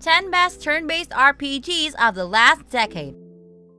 10 Best Turn-Based RPGs of the Last Decade.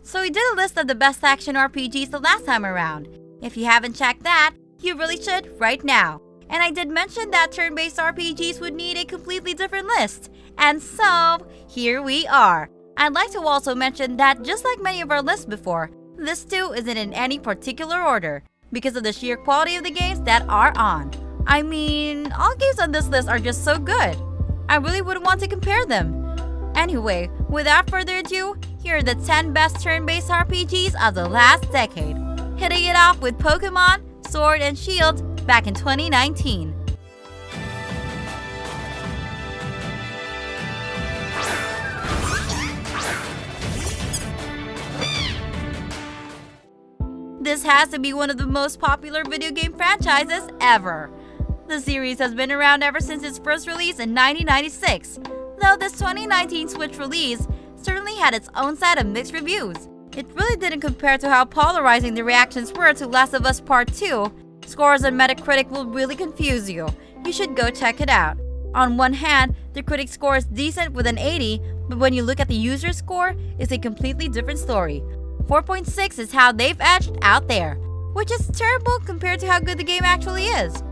So we did a list of the best action RPGs the last time around. If you haven't checked that, you really should right now. And I did mention that turn-based RPGs would need a completely different list. And so, here we are. I'd like to also mention that just like many of our lists before, this too isn't in any particular order because of the sheer quality of the games that are on. I mean, all games on this list are just so good. I really wouldn't want to compare them. Anyway, without further ado, here are the 10 best turn-based RPGs of the last decade. Hitting it off with Pokemon, Sword and Shield back in 2019. This has to be one of the most popular video game franchises ever. The series has been around ever since its first release in 1996, though this 2019 Switch release certainly had its own set of mixed reviews. It really didn't compare to how polarizing the reactions were to Last of Us Part 2. Scores on Metacritic will really confuse you. You should go check it out. On one hand, the critic score is decent with an 80, but when you look at the user score, it's a completely different story. 4.6 is how they've edged out there, which is terrible compared to how good the game actually is.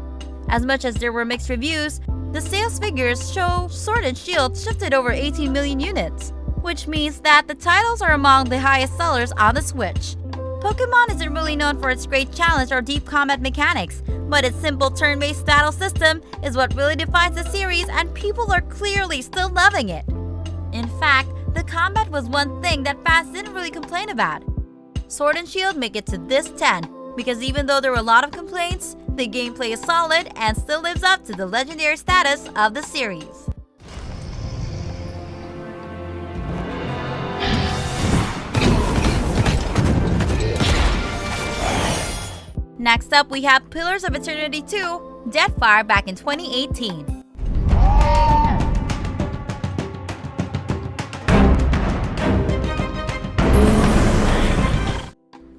As much as there were mixed reviews, the sales figures show Sword and Shield shifted over 18 million units, which means that the titles are among the highest sellers on the Switch. Pokemon isn't really known for its great challenge or deep combat mechanics, but its simple turn-based battle system is what really defines the series, and people are clearly still loving it. In fact, the combat was one thing that fans didn't really complain about. Sword and Shield make it to this 10 because even though there were a lot of complaints, the gameplay is solid and still lives up to the legendary status of the series. Next up, we have Pillars of Eternity 2, Deadfire back in 2018.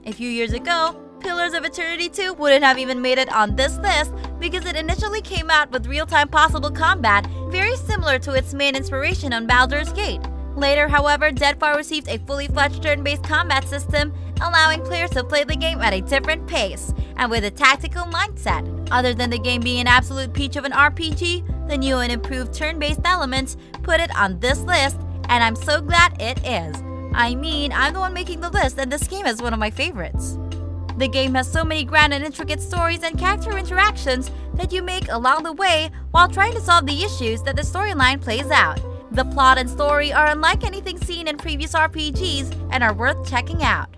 A few years ago, Pillars of Eternity 2 wouldn't have even made it on this list because it initially came out with real-time possible combat very similar to its main inspiration on Baldur's Gate. Later, however, Deadfire received a fully fledged turn-based combat system, allowing players to play the game at a different pace and with a tactical mindset. Other than the game being an absolute peach of an RPG, the new and improved turn-based elements put it on this list, and I'm so glad it is. I mean, I'm the one making the list, and this game is one of my favorites. The game has so many grand and intricate stories and character interactions that you make along the way while trying to solve the issues that the storyline plays out. The plot and story are unlike anything seen in previous RPGs and are worth checking out.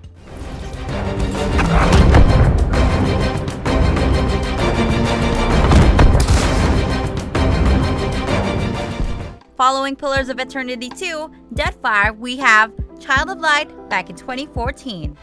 Following Pillars of Eternity 2, Deadfire, we have Child of Light back in 2014.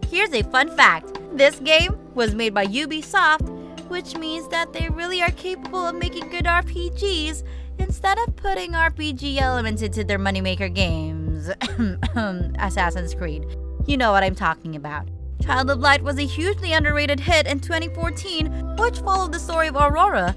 Here's a fun fact. This game was made by Ubisoft, which means that they really are capable of making good RPGs instead of putting RPG elements into their moneymaker games. Assassin's Creed. You know what I'm talking about. Child of Light was a hugely underrated hit in 2014, which followed the story of Aurora,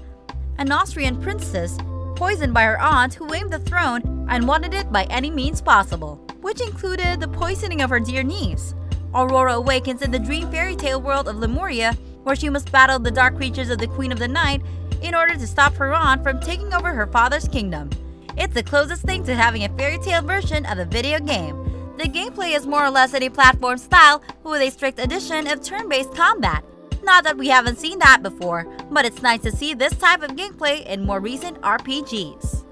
an Austrian princess poisoned by her aunt who aimed the throne and wanted it by any means possible, which included the poisoning of her dear niece. Aurora awakens in the dream fairy tale world of Lemuria, where she must battle the dark creatures of the Queen of the Night in order to stop her aunt from taking over her father's kingdom. It's the closest thing to having a fairy tale version of a video game. The gameplay is more or less in a platform style with a strict addition of turn-based combat. Not that we haven't seen that before, but it's nice to see this type of gameplay in more recent RPGs.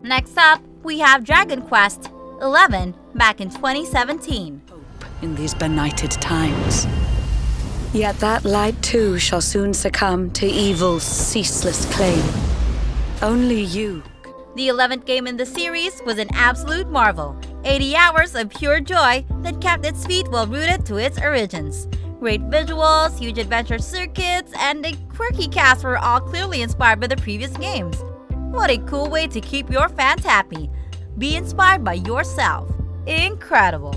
Next up, we have Dragon Quest XI back in 2017. Hope in these benighted times. Yet that light too shall soon succumb to evil's ceaseless claim. Only you. The 11th game in the series was an absolute marvel. 80 hours of pure joy that kept its feet well rooted to its origins. Great visuals, huge adventure circuits, and a quirky cast were all clearly inspired by the previous games. What a cool way to keep your fans happy. Be inspired by yourself. Incredible.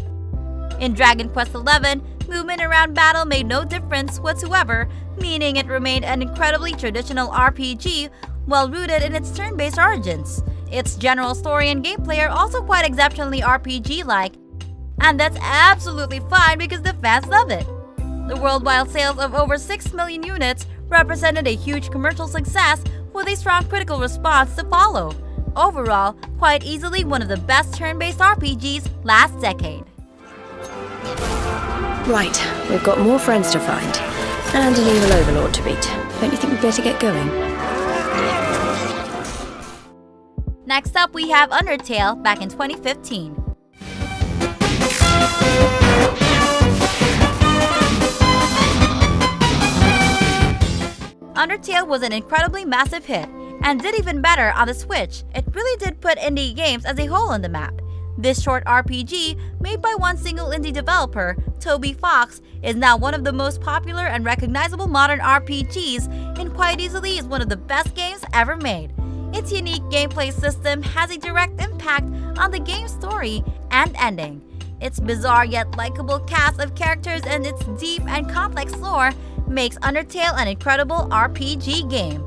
In Dragon Quest XI, movement around battle made no difference whatsoever, meaning it remained an incredibly traditional RPG, well-rooted in its turn-based origins. Its general story and gameplay are also quite exceptionally RPG-like, and that's absolutely fine because the fans love it. The worldwide sales of over 6 million units represented a huge commercial success with a strong critical response to follow. Overall, quite easily one of the best turn-based RPGs last decade. Right, we've got more friends to find. And an evil overlord to beat. Don't you think we'd better get going? Next up, we have Undertale back in 2015. Undertale was an incredibly massive hit, and did even better on the Switch. It really did put indie games as a whole on the map. This short RPG, made by one single indie developer, Toby Fox, is now one of the most popular and recognizable modern RPGs, and quite easily is one of the best games ever made. Its unique gameplay system has a direct impact on the game's story and ending. Its bizarre yet likable cast of characters and its deep and complex lore makes Undertale an incredible RPG game.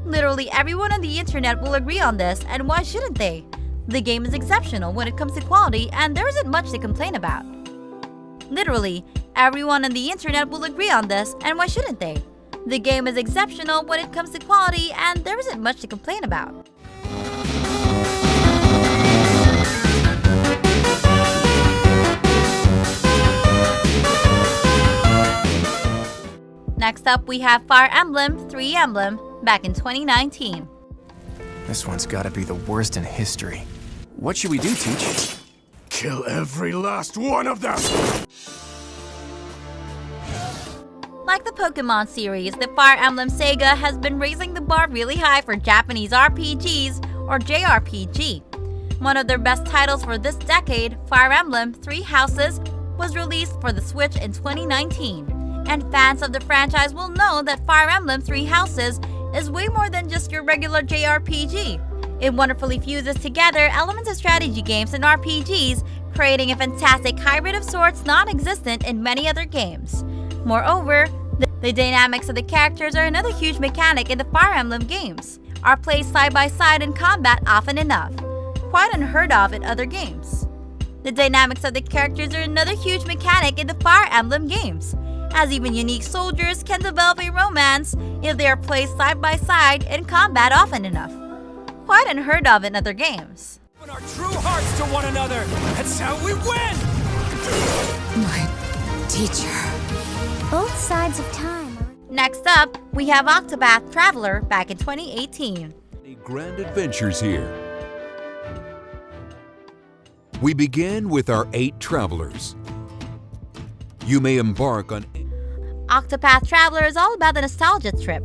Literally everyone on the internet will agree on this, and why shouldn't they? The game is exceptional when it comes to quality, and there isn't much to complain about. Literally, everyone on the internet will agree on this, and why shouldn't they? The game is exceptional when it comes to quality, and there isn't much to complain about. Next up, we have Fire Emblem 3 Emblem back in 2019. This one's gotta be the worst in history. What should we do, Teach? Kill every last one of them! Like the Pokemon series, the Fire Emblem saga has been raising the bar really high for Japanese RPGs, or JRPG. One of their best titles for this decade, Fire Emblem 3 Houses, was released for the Switch in 2019. And fans of the franchise will know that Fire Emblem 3 Houses is way more than just your regular JRPG. It wonderfully fuses together elements of strategy games and RPGs, creating a fantastic hybrid of sorts non-existent in many other games. Moreover, the dynamics of the characters are another huge mechanic in the Fire Emblem games, are played side by side in combat often enough, quite unheard of in other games. The dynamics of the characters are another huge mechanic in the Fire Emblem games, as even unique soldiers can develop a romance if they are placed side by side in combat often enough. Quite unheard of in other games. Open our true hearts to one another! That's how we win! My teacher. Both sides of time. Next up, we have Octopath Traveler back in 2018. Grand adventures here. We begin with our 8 travelers. You may embark on... Octopath Traveler is all about the nostalgia trip.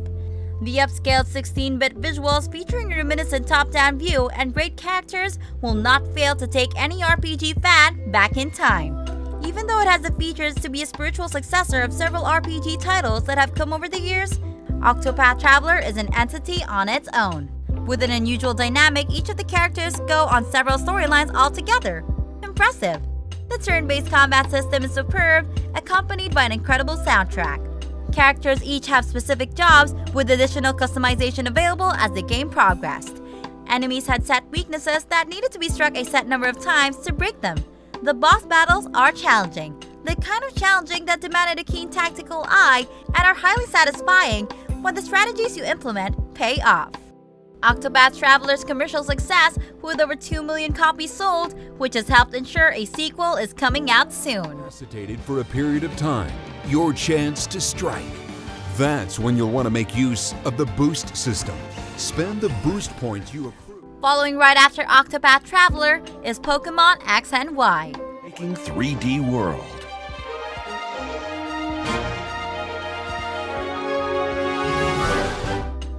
The upscaled 16-bit visuals featuring a reminiscent top-down view and great characters will not fail to take any RPG fan back in time. Even though it has the features to be a spiritual successor of several RPG titles that have come over the years, Octopath Traveler is an entity on its own. With an unusual dynamic, each of the characters go on several storylines altogether. Impressive! The turn-based combat system is superb, accompanied by an incredible soundtrack. Characters each have specific jobs, with additional customization available as the game progressed. Enemies had set weaknesses that needed to be struck a set number of times to break them. The boss battles are challenging, the kind of challenging that demanded a keen tactical eye and are highly satisfying when the strategies you implement pay off. Octopath Traveler's commercial success, with over 2 million copies sold, which has helped ensure a sequel is coming out soon. Hesitated for a period of time. Your chance to strike. That's when you'll want to make use of the boost system. Spend the boost points you accrue. Following right after Octopath Traveler is Pokemon X and Y. Making 3D world.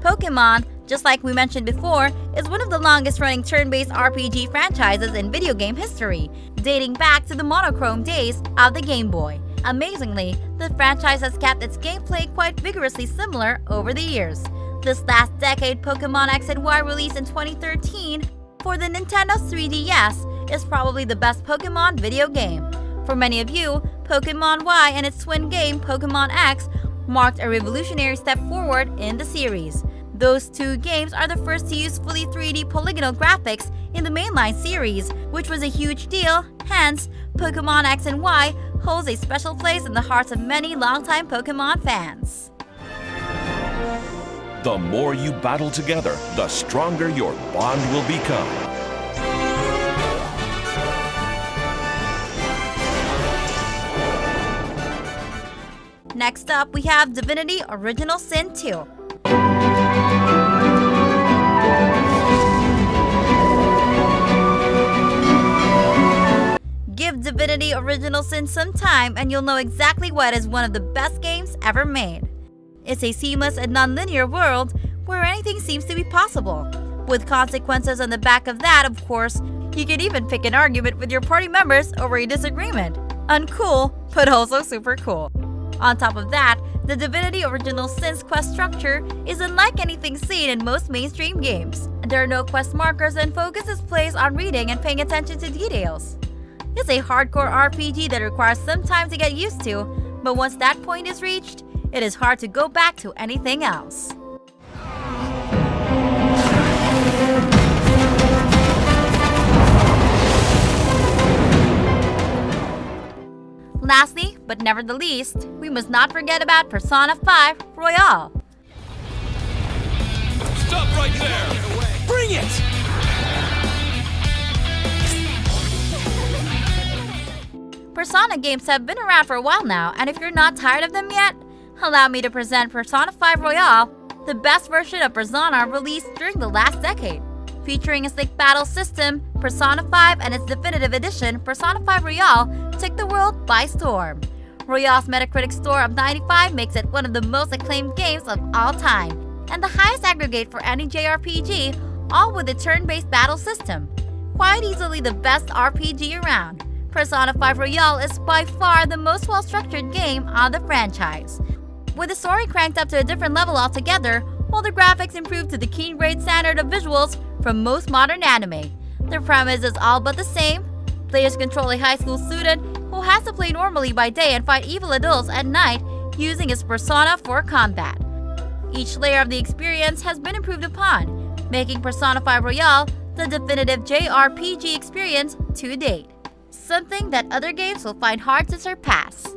Pokemon, just like we mentioned before, is one of the longest-running turn-based RPG franchises in video game history, dating back to the monochrome days of the Game Boy. Amazingly, the franchise has kept its gameplay quite vigorously similar over the years. This last decade, Pokemon X and Y, released in 2013 for the Nintendo 3DS, is probably the best Pokemon video game. For many of you, Pokemon Y and its twin game, Pokemon X, marked a revolutionary step forward in the series. Those two games are the first to use fully 3D polygonal graphics in the mainline series, which was a huge deal. Hence, Pokemon X and Y holds a special place in the hearts of many longtime Pokemon fans. The more you battle together, the stronger your bond will become. Next up, we have Divinity Original Sin 2. Give Divinity Original Sin some time and you'll know exactly why it is one of the best games ever made. It's a seamless and non-linear world where anything seems to be possible. With consequences on the back of that, of course, you can even pick an argument with your party members over a disagreement. Uncool, but also super cool. On top of that, the Divinity Original Sin's quest structure is unlike anything seen in most mainstream games. There are no quest markers and focus is placed on reading and paying attention to details. It's a hardcore RPG that requires some time to get used to, but once that point is reached, it is hard to go back to anything else. Lastly, but never the least, we must not forget about Persona 5 Royale. Stop right there! Bring it! Persona games have been around for a while now, and if you're not tired of them yet, allow me to present Persona 5 Royale, the best version of Persona released during the last decade. Featuring a slick battle system, Persona 5 and its definitive edition, Persona 5 Royale, took the world by storm. Royale's Metacritic score of 95 makes it one of the most acclaimed games of all time, and the highest aggregate for any JRPG, all with a turn-based battle system. Quite easily the best RPG around. Persona 5 Royale is by far the most well-structured game on the franchise. With the story cranked up to a different level altogether, while the graphics improved to the keen grade standard of visuals from most modern anime. The premise is all but the same. Players control a high school student who has to play normally by day and fight evil adults at night using his persona for combat. Each layer of the experience has been improved upon, making Persona 5 Royale the definitive JRPG experience to date. Something that other games will find hard to surpass.